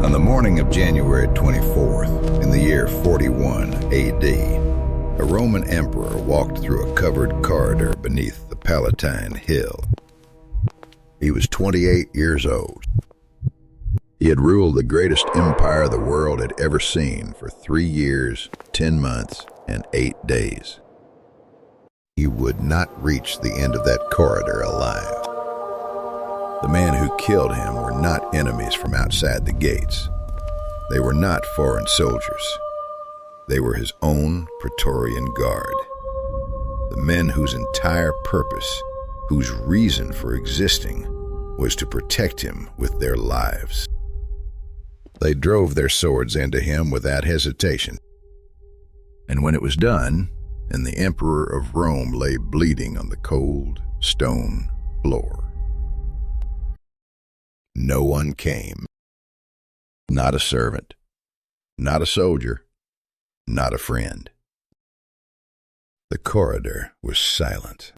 On the morning of January 24th, in the year 41 A.D., a Roman emperor walked through a covered corridor beneath the Palatine Hill. He was 28 years old. He had ruled the greatest empire the world had ever seen for 3 years, 10 months, and 8 days. He would not reach the end of that corridor alive. The men who killed him were not enemies from outside the gates. They were not foreign soldiers. They were his own Praetorian Guard. The men whose entire purpose, whose reason for existing, was to protect him with their lives. They drove their swords into him without hesitation. And when it was done, and the Emperor of Rome lay bleeding on the cold stone floor, no one came. Not a servant, not a soldier, not a friend. The corridor was silent.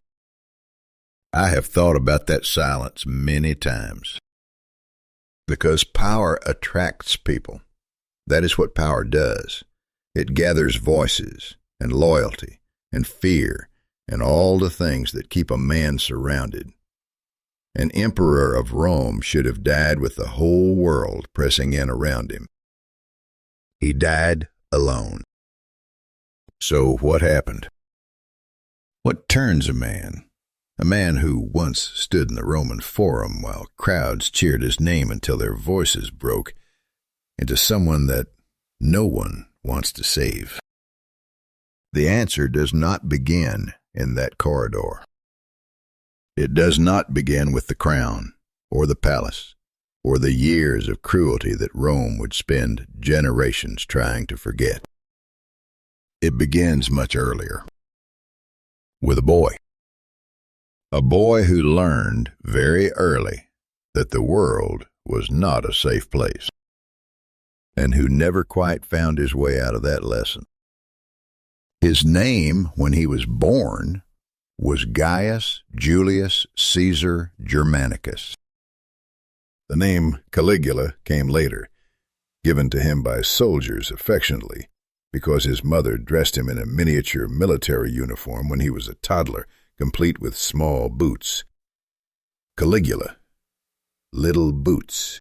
I have thought about that silence many times. Because power attracts people. That is what power does. It gathers voices and loyalty and fear and all the things that keep a man surrounded. An emperor of Rome should have died with the whole world pressing in around him. He died alone. So what happened? What turns a man who once stood in the Roman Forum while crowds cheered his name until their voices broke, into someone that no one wants to save? The answer does not begin in that corridor. It does not begin with the crown, or the palace, or the years of cruelty that Rome would spend generations trying to forget. It begins much earlier, with a boy. A boy who learned very early that the world was not a safe place, and who never quite found his way out of that lesson. His name, when he was born, was Gaius Julius Caesar Germanicus. The name Caligula came later, given to him by soldiers affectionately, because his mother dressed him in a miniature military uniform when he was a toddler, complete with small boots. Caligula, Little Boots.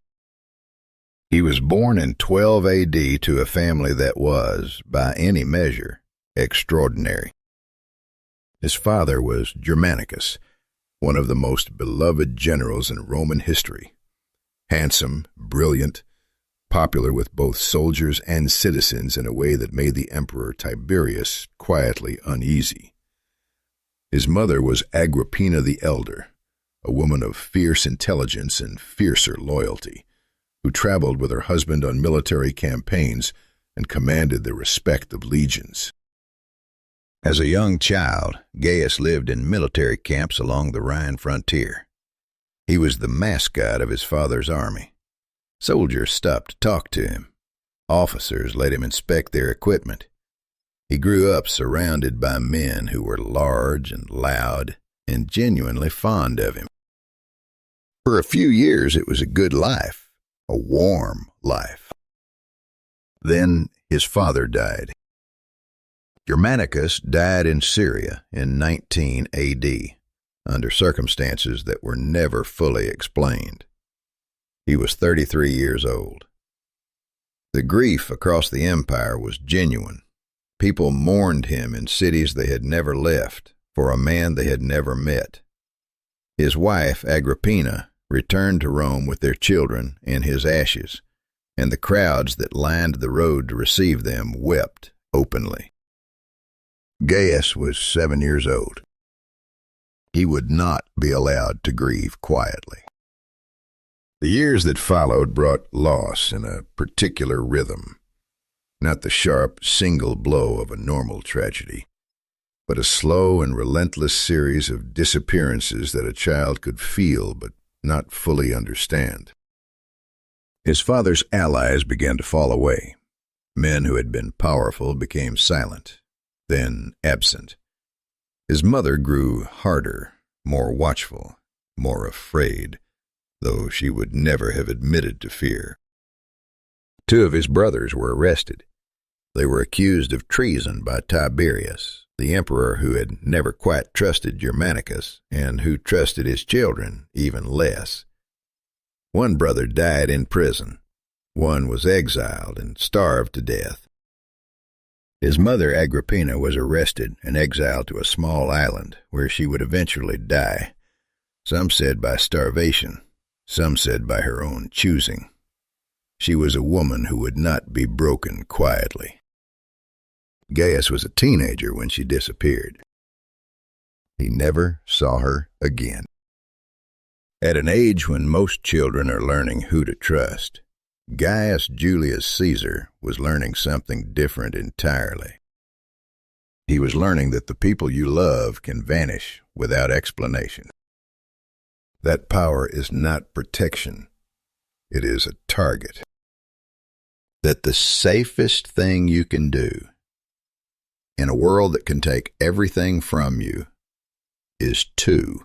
He was born in 12 A.D. to a family that was, by any measure, extraordinary. His father was Germanicus, one of the most beloved generals in Roman history. Handsome, brilliant, popular with both soldiers and citizens in a way that made the Emperor Tiberius quietly uneasy. His mother was Agrippina the Elder, a woman of fierce intelligence and fiercer loyalty, who traveled with her husband on military campaigns and commanded the respect of legions. As a young child, Gaius lived in military camps along the Rhine frontier. He was the mascot of his father's army. Soldiers stopped to talk to him. Officers let him inspect their equipment. He grew up surrounded by men who were large and loud and genuinely fond of him. For a few years it was a good life, a warm life. Then his father died. Germanicus died in Syria in 19 A.D., under circumstances that were never fully explained. He was 33 years old. The grief across the empire was genuine. People mourned him in cities they had never left, for a man they had never met. His wife, Agrippina, returned to Rome with their children in his ashes, and the crowds that lined the road to receive them wept openly. Gaius was 7 years old. He would not be allowed to grieve quietly. The years that followed brought loss in a particular rhythm, not the sharp single blow of a normal tragedy, but a slow and relentless series of disappearances that a child could feel but not fully understand. His father's allies began to fall away. Men who had been powerful became silent, then absent. His mother grew harder, more watchful, more afraid, though she would never have admitted to fear. Two of his brothers were arrested. They were accused of treason by Tiberius, the emperor who had never quite trusted Germanicus and who trusted his children even less. One brother died in prison. One was exiled and starved to death. His mother, Agrippina, was arrested and exiled to a small island where she would eventually die. Some said by starvation, some said by her own choosing. She was a woman who would not be broken quietly. Gaius was a teenager when she disappeared. He never saw her again. At an age when most children are learning who to trust, Gaius Julius Caesar was learning something different entirely. He was learning that the people you love can vanish without explanation. That power is not protection. It is a target. That the safest thing you can do in a world that can take everything from you is to.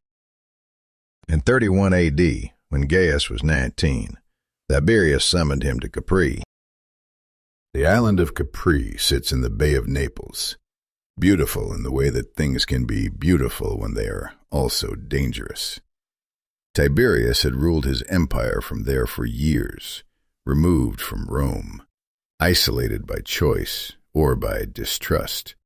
In 31 A.D., when Gaius was 19, Tiberius summoned him to Capri. The island of Capri sits in the Bay of Naples, beautiful in the way that things can be beautiful when they are also dangerous. Tiberius had ruled his empire from there for years, removed from Rome, isolated by choice or by distrust,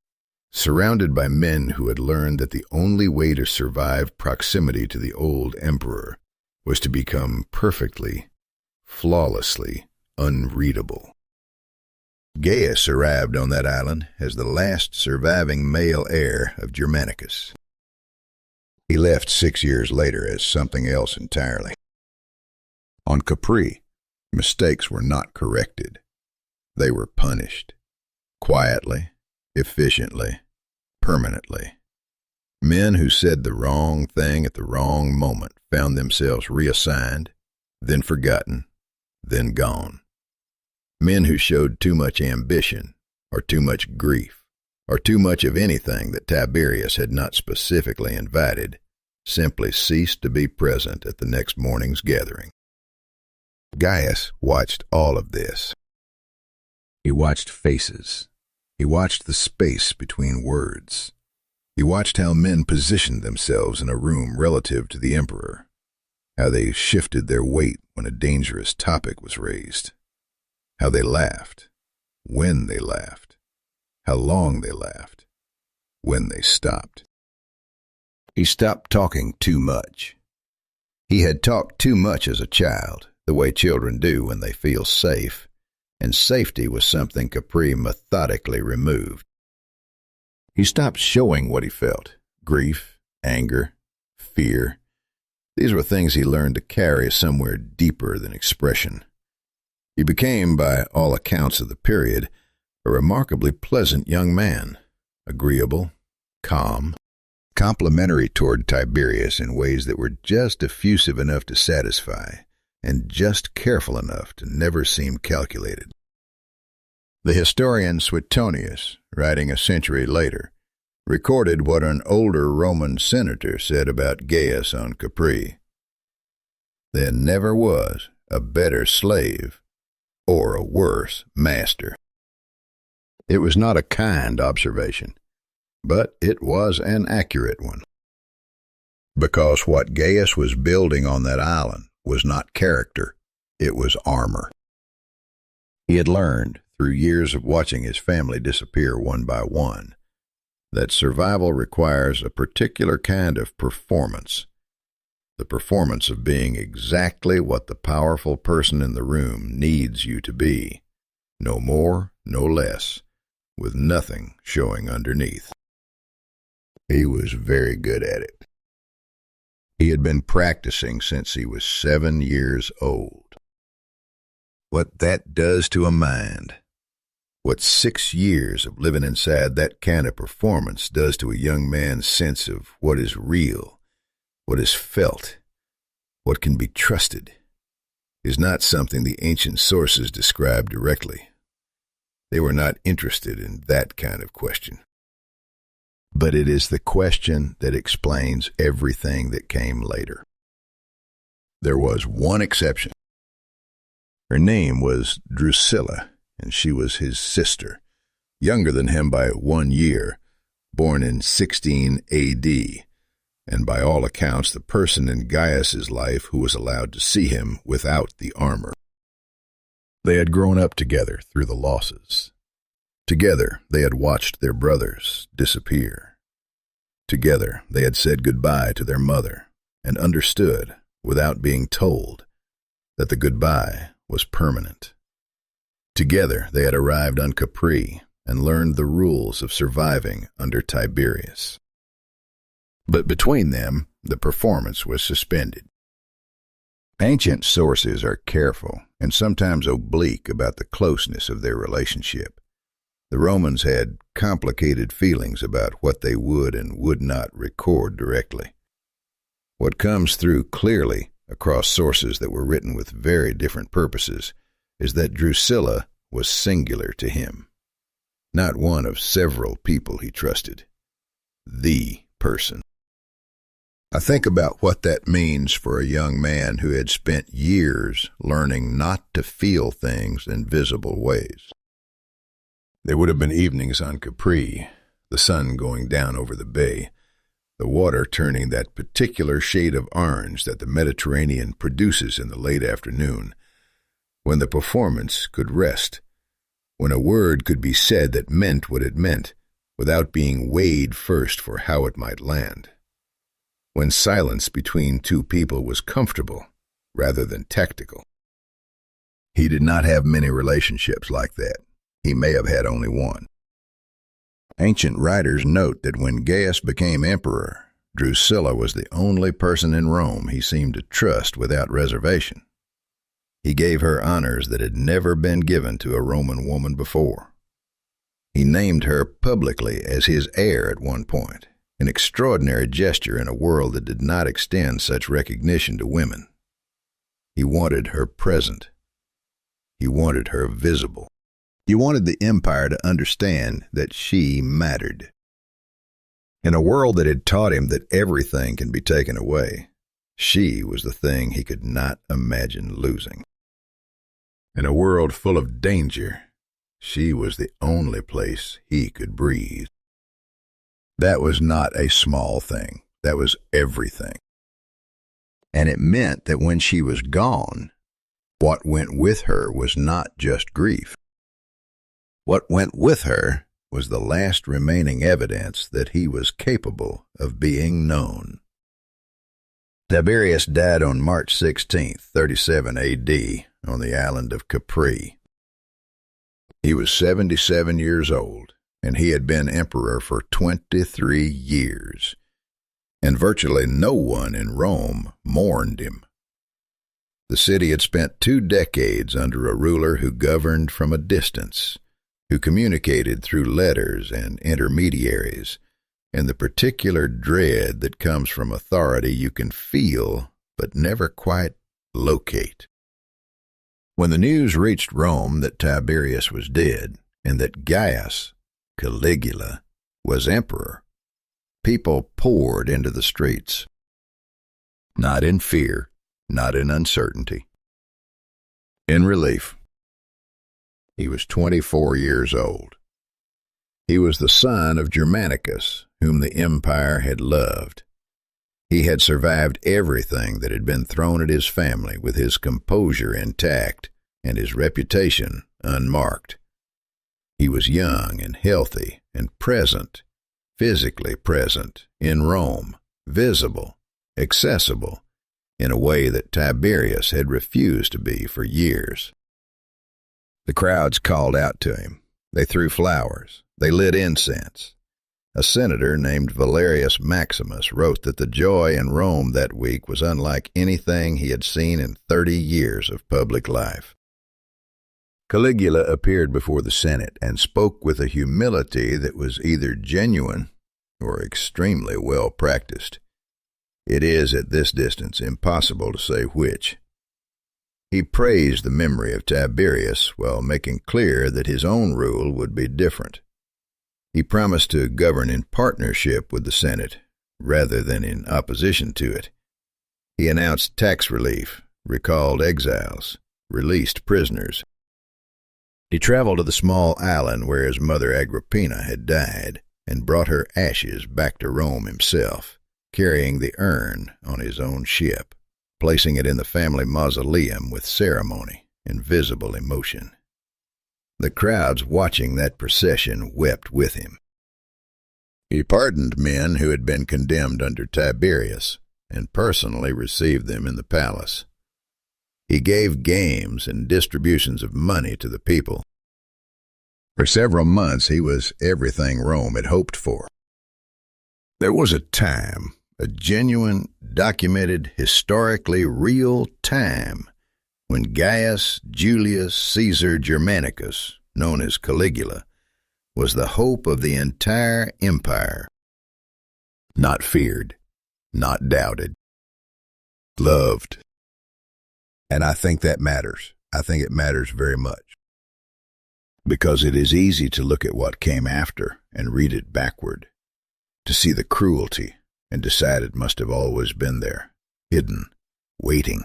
surrounded by men who had learned that the only way to survive proximity to the old emperor was to become perfectly, flawlessly unreadable. Gaius arrived on that island as the last surviving male heir of Germanicus. He left 6 years later as something else entirely. On Capri, mistakes were not corrected. They were punished. Quietly, efficiently, permanently. Men who said the wrong thing at the wrong moment found themselves reassigned, then forgotten, then gone. Men who showed too much ambition, or too much grief, or too much of anything that Tiberius had not specifically invited, simply ceased to be present at the next morning's gathering. Gaius watched all of this. He watched faces. He watched the space between words. He watched how men positioned themselves in a room relative to the emperor, how they shifted their weight when a dangerous topic was raised, how they laughed, when they laughed, how long they laughed, when they stopped. He stopped talking too much. He had talked too much as a child, the way children do when they feel safe, and safety was something Capri methodically removed. He stopped showing what he felt, grief, anger, fear. These were things he learned to carry somewhere deeper than expression. He became, by all accounts of the period, a remarkably pleasant young man, agreeable, calm, complimentary toward Tiberius in ways that were just effusive enough to satisfy, and just careful enough to never seem calculated. The historian Suetonius, writing a century later, recorded what an older Roman senator said about Gaius on Capri. There never was a better slave or a worse master. It was not a kind observation, but it was an accurate one. Because what Gaius was building on that island was not character, it was armor. He had learned, through years of watching his family disappear one by one, that survival requires a particular kind of performance, the performance of being exactly what the powerful person in the room needs you to be, no more, no less, with nothing showing underneath. He was very good at it. He had been practicing since he was 7 years old. What that does to a mind, what 6 years of living inside that kind of performance does to a young man's sense of what is real, what is felt, what can be trusted, is not something the ancient sources describe directly. They were not interested in that kind of question. But it is the question that explains everything that came later. There was one exception. Her name was Drusilla, and she was his sister, younger than him by 1 year, born in 16 A.D., and by all accounts the person in Gaius's life who was allowed to see him without the armor. They had grown up together through the losses. Together they had watched their brothers disappear. Together they had said goodbye to their mother and understood, without being told, that the goodbye was permanent. Together they had arrived on Capri and learned the rules of surviving under Tiberius. But between them, the performance was suspended. Ancient sources are careful and sometimes oblique about the closeness of their relationship. The Romans had complicated feelings about what they would and would not record directly. What comes through clearly across sources that were written with very different purposes is that Drusilla was singular to him, not one of several people he trusted. The person. I think about what that means for a young man who had spent years learning not to feel things in visible ways. There would have been evenings on Capri, the sun going down over the bay, the water turning that particular shade of orange that the Mediterranean produces in the late afternoon, when the performance could rest, when a word could be said that meant what it meant, without being weighed first for how it might land, when silence between two people was comfortable rather than tactical. He did not have many relationships like that. He may have had only one. Ancient writers note that when Gaius became emperor, Drusilla was the only person in Rome he seemed to trust without reservation. He gave her honors that had never been given to a Roman woman before. He named her publicly as his heir at one point, an extraordinary gesture in a world that did not extend such recognition to women. He wanted her present. He wanted her visible. He wanted the empire to understand that she mattered. In a world that had taught him that everything can be taken away, she was the thing he could not imagine losing. In a world full of danger, she was the only place he could breathe. That was not a small thing. That was everything. And it meant that when she was gone, what went with her was not just grief. What went with her was the last remaining evidence that he was capable of being known. Tiberius died on March 16, 37 A.D., on the island of Capri. He was 77 years old, and he had been emperor for 23 years, and virtually no one in Rome mourned him. The city had spent 2 decades under a ruler who governed from a distance, who communicated through letters and intermediaries, and the particular dread that comes from authority you can feel but never quite locate. When the news reached Rome that Tiberius was dead and that Gaius, Caligula, was emperor, people poured into the streets. Not in fear, not in uncertainty. In relief. He was 24 years old. He was the son of Germanicus, whom the empire had loved. He had survived everything that had been thrown at his family with his composure intact and his reputation unmarked. He was young and healthy and present, physically present, in Rome, visible, accessible, in a way that Tiberius had refused to be for years. The crowds called out to him. They threw flowers. They lit incense. A senator named Valerius Maximus wrote that the joy in Rome that week was unlike anything he had seen in 30 years of public life. Caligula appeared before the Senate and spoke with a humility that was either genuine or extremely well practiced. It is, at this distance, impossible to say which. He praised the memory of Tiberius while making clear that his own rule would be different. He promised to govern in partnership with the Senate, rather than in opposition to it. He announced tax relief, recalled exiles, released prisoners. He traveled to the small island where his mother Agrippina had died and brought her ashes back to Rome himself, carrying the urn on his own ship, placing it in the family mausoleum with ceremony and visible emotion. The crowds watching that procession wept with him. He pardoned men who had been condemned under Tiberius and personally received them in the palace. He gave games and distributions of money to the people. For several months he was everything Rome had hoped for. There was a time, a genuine, documented, historically real time, when Gaius Julius Caesar Germanicus, known as Caligula, was the hope of the entire empire. Not feared, not doubted, loved. And I think that matters. I think it matters very much. Because it is easy to look at what came after and read it backward, to see the cruelty and decide it must have always been there, hidden, waiting.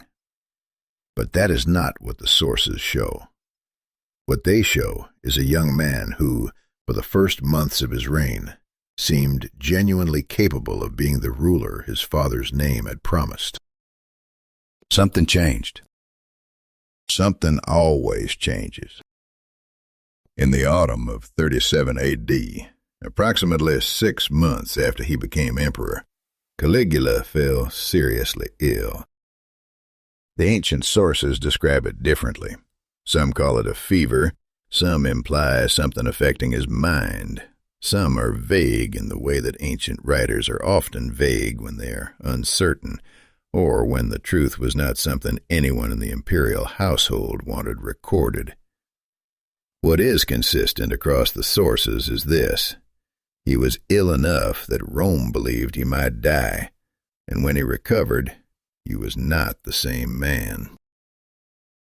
But that is not what the sources show. What they show is a young man who, for the first months of his reign, seemed genuinely capable of being the ruler his father's name had promised. Something changed. Something always changes. In the autumn of 37 A.D., approximately 6 months after he became emperor, Caligula fell seriously ill. The ancient sources describe it differently. Some call it a fever, some imply something affecting his mind. Some are vague in the way that ancient writers are often vague when they are uncertain, or when the truth was not something anyone in the imperial household wanted recorded. What is consistent across the sources is this: he was ill enough that Rome believed he might die, and when he recovered, he was not the same man.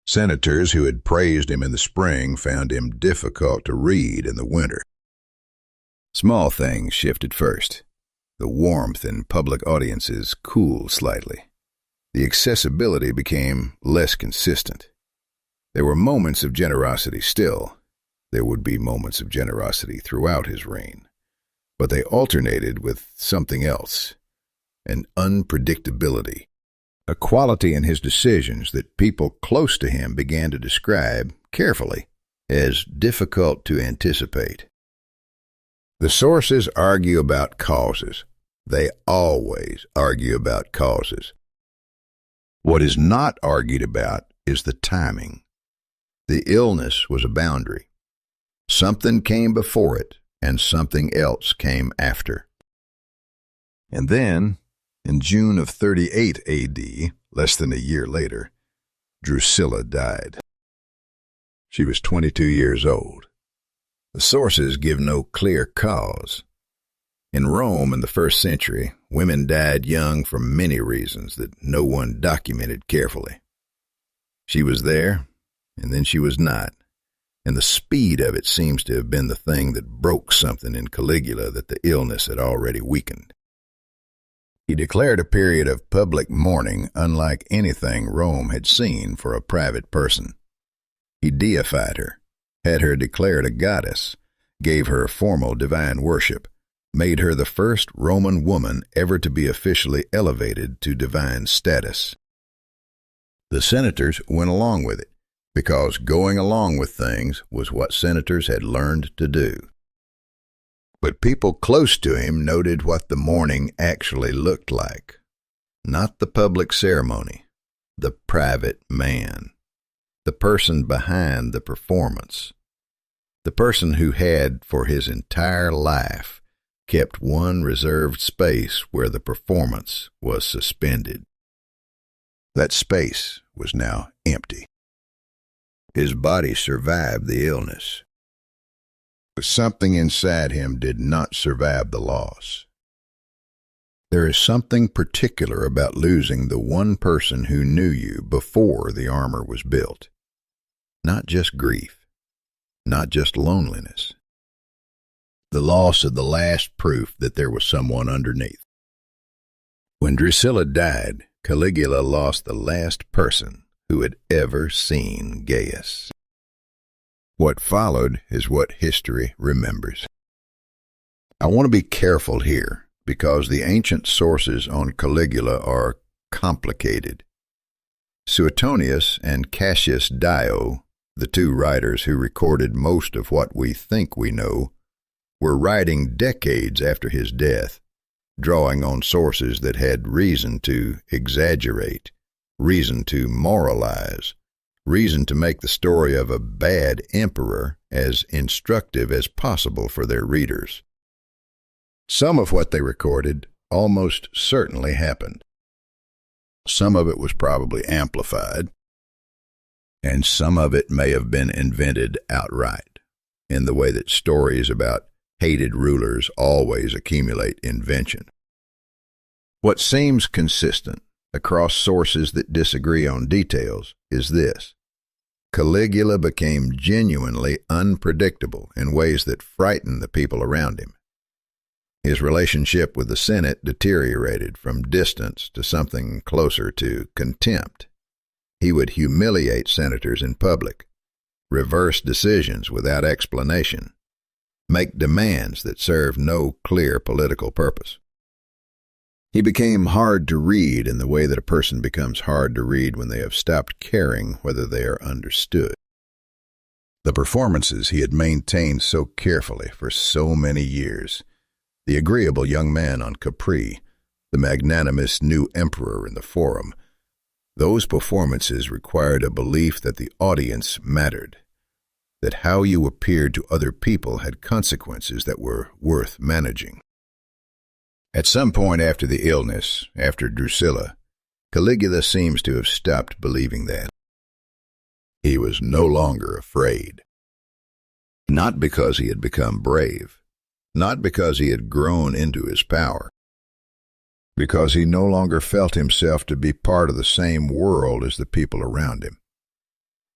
Senators who had praised him in the spring found him difficult to read in the winter. Small things shifted first. The warmth in public audiences cooled slightly. The accessibility became less consistent. There were moments of generosity still. There would be moments of generosity throughout his reign. But they alternated with something else, an unpredictability, a quality in his decisions that people close to him began to describe, carefully, as difficult to anticipate. The sources argue about causes. They always argue about causes. What is not argued about is the timing. The illness was a boundary. Something came before it, and something else came after. And then, in June of 38 A.D., less than a year later, Drusilla died. She was 22 years old. The sources give no clear cause. In Rome in the 1st century, women died young for many reasons that no one documented carefully. She was there, and then she was not, and the speed of it seems to have been the thing that broke something in Caligula that the illness had already weakened. He declared a period of public mourning unlike anything Rome had seen for a private person. He deified her, had her declared a goddess, gave her formal divine worship, made her the first Roman woman ever to be officially elevated to divine status. The senators went along with it, because going along with things was what senators had learned to do. But people close to him noted what the mourning actually looked like. Not the public ceremony, the private man, the person behind the performance, the person who had, for his entire life, kept one reserved space where the performance was suspended. That space was now empty. His body survived the illness, but something inside him did not survive the loss. There is something particular about losing the one person who knew you before the armor was built. Not just grief, not just loneliness. The loss of the last proof that there was someone underneath. When Drusilla died, Caligula lost the last person who had ever seen Gaius. What followed is what history remembers. I want to be careful here, because the ancient sources on Caligula are complicated. Suetonius and Cassius Dio, the two writers who recorded most of what we think we know, were writing decades after his death, drawing on sources that had reason to exaggerate, reason to moralize, reason to make the story of a bad emperor as instructive as possible for their readers. Some of what they recorded almost certainly happened. Some of it was probably amplified, and some of it may have been invented outright, in the way that stories about hated rulers always accumulate invention. What seems consistent across sources that disagree on details is this: Caligula became genuinely unpredictable in ways that frightened the people around him. His relationship with the Senate deteriorated from distance to something closer to contempt. He would humiliate senators in public, reverse decisions without explanation, make demands that served no clear political purpose. He became hard to read in the way that a person becomes hard to read when they have stopped caring whether they are understood. The performances he had maintained so carefully for so many years, the agreeable young man on Capri, the magnanimous new emperor in the Forum, those performances required a belief that the audience mattered, that how you appeared to other people had consequences that were worth managing. At some point after the illness, after Drusilla, Caligula seems to have stopped believing that. He was no longer afraid. Not because he had become brave, not because he had grown into his power, because he no longer felt himself to be part of the same world as the people around him.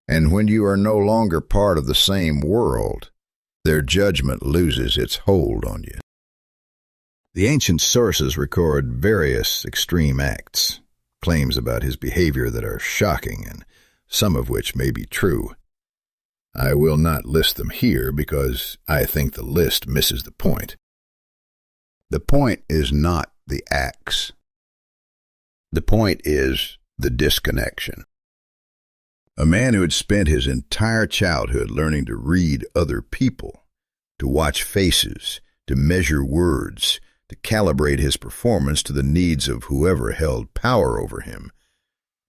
And when you are no longer part of the same world, their judgment loses its hold on you. The ancient sources record various extreme acts, claims about his behavior that are shocking, and some of which may be true. I will not list them here because I think the list misses the point. The point is not the acts. The point is the disconnection. A man who had spent his entire childhood learning to read other people, to watch faces, to measure words, to calibrate his performance to the needs of whoever held power over him,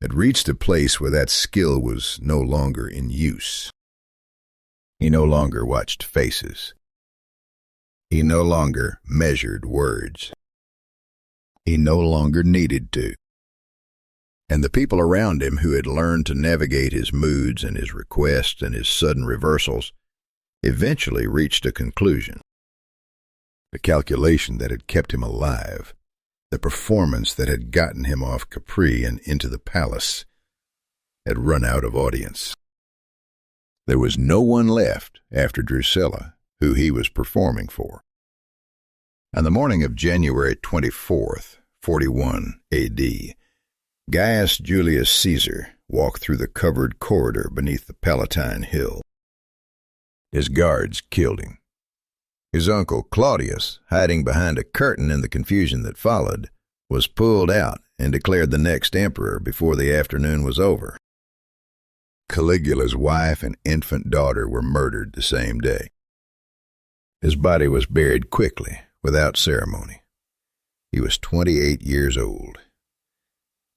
had reached a place where that skill was no longer in use. He no longer watched faces. He no longer measured words. He no longer needed to. And the people around him who had learned to navigate his moods and his requests and his sudden reversals eventually reached a conclusion. The calculation that had kept him alive, the performance that had gotten him off Capri and into the palace, had run out of audience. There was no one left after Drusilla who he was performing for. On the morning of January 24th, 41 A.D., Gaius Julius Caesar walked through the covered corridor beneath the Palatine Hill. His guards killed him. His uncle Claudius, hiding behind a curtain in the confusion that followed, was pulled out and declared the next emperor before the afternoon was over. Caligula's wife and infant daughter were murdered the same day. His body was buried quickly, without ceremony. He was 28 years old.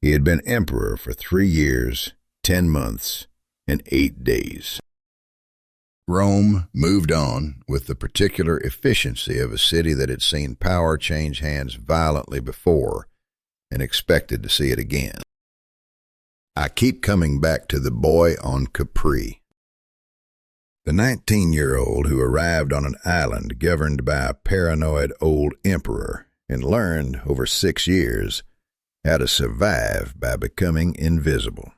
He had been emperor for 3 years, 10 months, and 8 days. Rome moved on with the particular efficiency of a city that had seen power change hands violently before and expected to see it again. I keep coming back to the boy on Capri. The 19-year-old who arrived on an island governed by a paranoid old emperor and learned over 6 years how to survive by becoming invisible,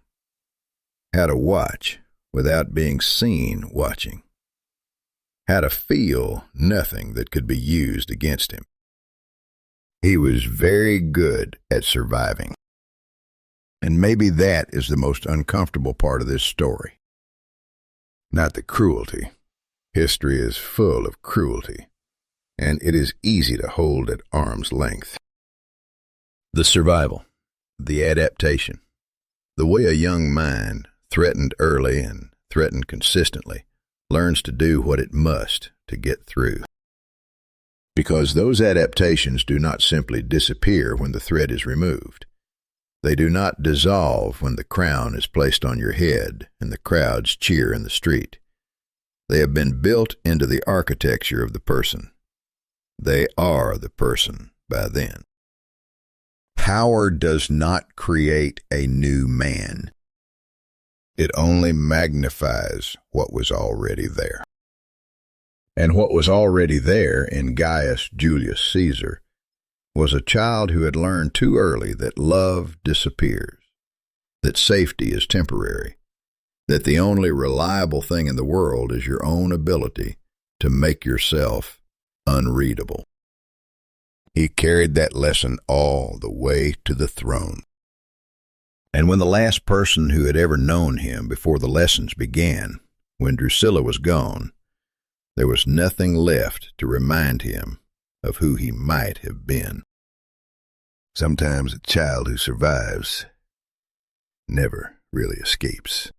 how to watch without being seen watching, how to feel nothing that could be used against him. He was very good at surviving. And maybe that is the most uncomfortable part of this story. Not the cruelty. History is full of cruelty, and it is easy to hold at arm's length. The survival, the adaptation, the way a young mind, threatened early and threatened consistently, learns to do what it must to get through. Because those adaptations do not simply disappear when the threat is removed. They do not dissolve when the crown is placed on your head and the crowds cheer in the street. They have been built into the architecture of the person. They are the person by then. Power does not create a new man. It only magnifies what was already there. And what was already there in Gaius Julius Caesar was a child who had learned too early that love disappears, that safety is temporary, that the only reliable thing in the world is your own ability to make yourself unreadable. He carried that lesson all the way to the throne. And when the last person who had ever known him before the lessons began, when Drusilla was gone, there was nothing left to remind him of who he might have been. Sometimes a child who survives never really escapes.